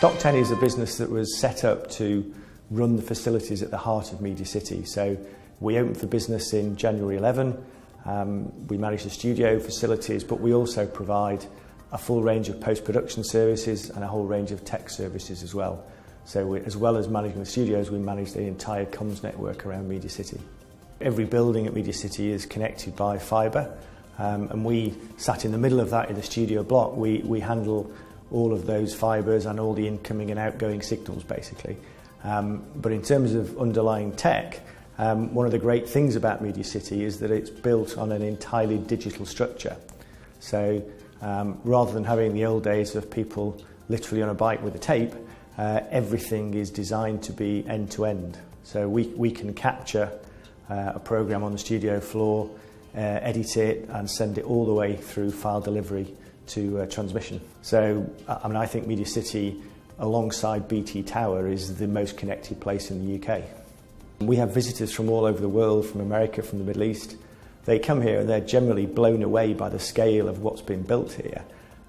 Dock10 is a business that was set up to run the facilities at the heart of Media City. So we opened for business in January 11. We manage the studio facilities, but we also provide a full range of post-production services and a whole range of tech services as well. So as well as managing the studios, we manage the entire comms network around Media City. Every building at Media City is connected by fibre, and we sat in the middle of that in the studio block. We handle all of those fibres and all the incoming and outgoing signals basically. But in terms of underlying tech, one of the great things about Media City is that it's built on an entirely digital structure. So rather than having the old days of people literally on a bike with a tape, everything is designed to be end-to-end. So we can capture a programme on the studio floor, edit it and send it all the way through file delivery to transmission. So I think Media City, alongside BT Tower, is the most connected place in the UK. We have visitors from all over the world, from America, from the Middle East. They come here and they're generally blown away by the scale of what's been built here.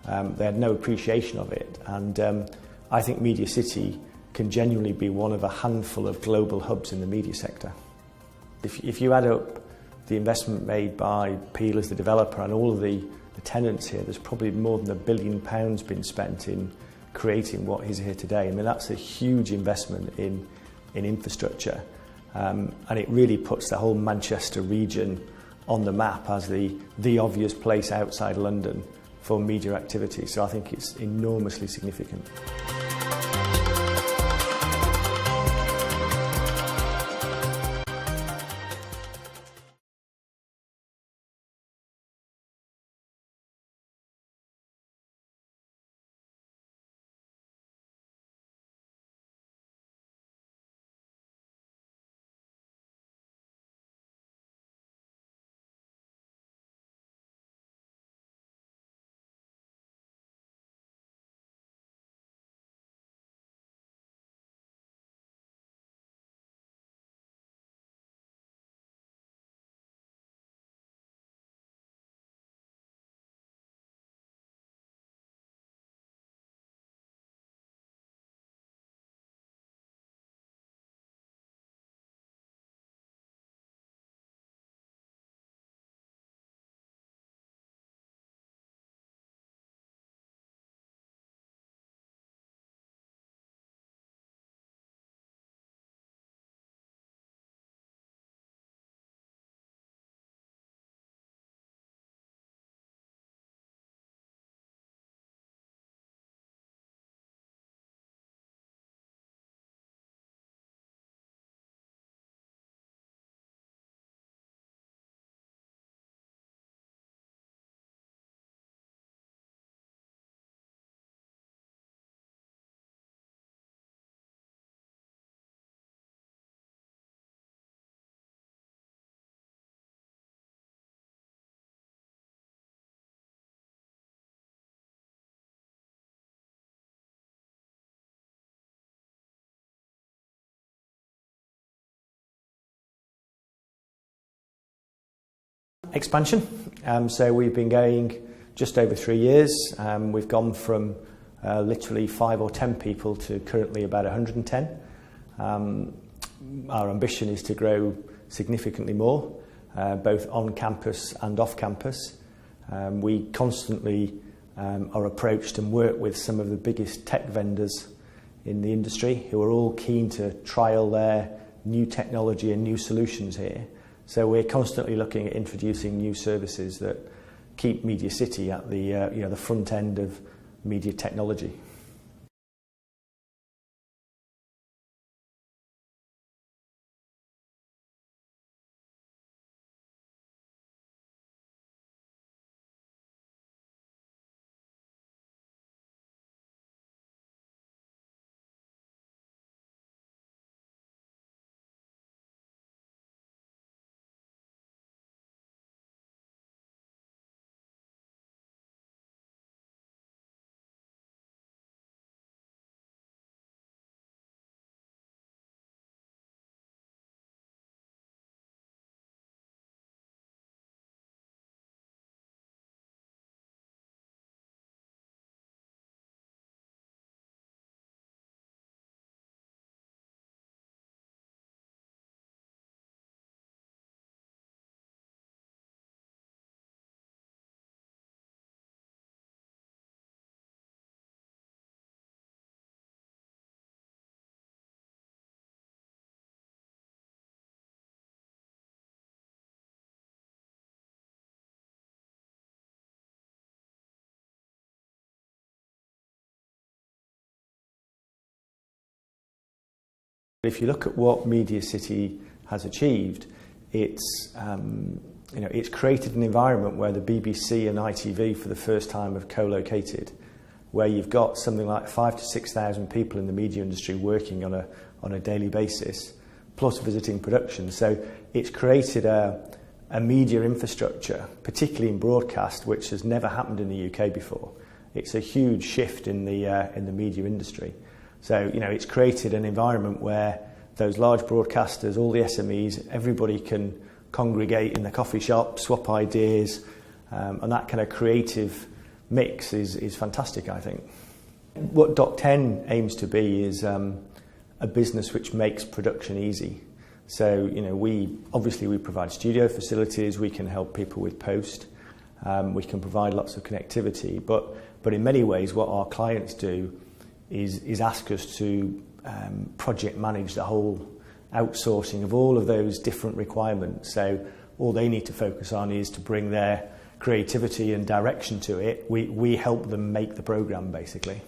They had no appreciation of it, and I think Media City can genuinely be one of a handful of global hubs in the media sector. If you add up the investment made by Peel as the developer and all of the tenants here, there's probably more than £1 billion been spent in creating what is here today. I mean, that's a huge investment in infrastructure, and it really puts the whole Manchester region on the map as the obvious place outside London for media activity. So I think it's enormously significant. Expansion. So we've been going just over 3 years. We've gone from literally 5 or 10 people to currently about 110. Our ambition is to grow significantly more, both on campus and off campus. We constantly are approached and work with some of the biggest tech vendors in the industry who are all keen to trial their new technology and new solutions here. So we're constantly looking at introducing new services that keep Media City at the front end of media technology. If you look at what Media City has achieved, it's created an environment where the BBC and ITV for the first time have co-located, where you've got something like 5,000 to 6,000 people in the media industry working on a daily basis, plus visiting production. So it's created a media infrastructure, particularly in broadcast, which has never happened in the UK before. It's a huge shift in the media industry. So it's created an environment where those large broadcasters, all the SMEs, everybody can congregate in the coffee shop, swap ideas, and that kind of creative mix is fantastic, I think. What Dock10 aims to be is a business which makes production easy. So, we provide studio facilities, we can help people with post, we can provide lots of connectivity, but in many ways what our clients do is ask us to project manage the whole outsourcing of all of those different requirements. So all they need to focus on is to bring their creativity and direction to it. We help them make the programme, basically.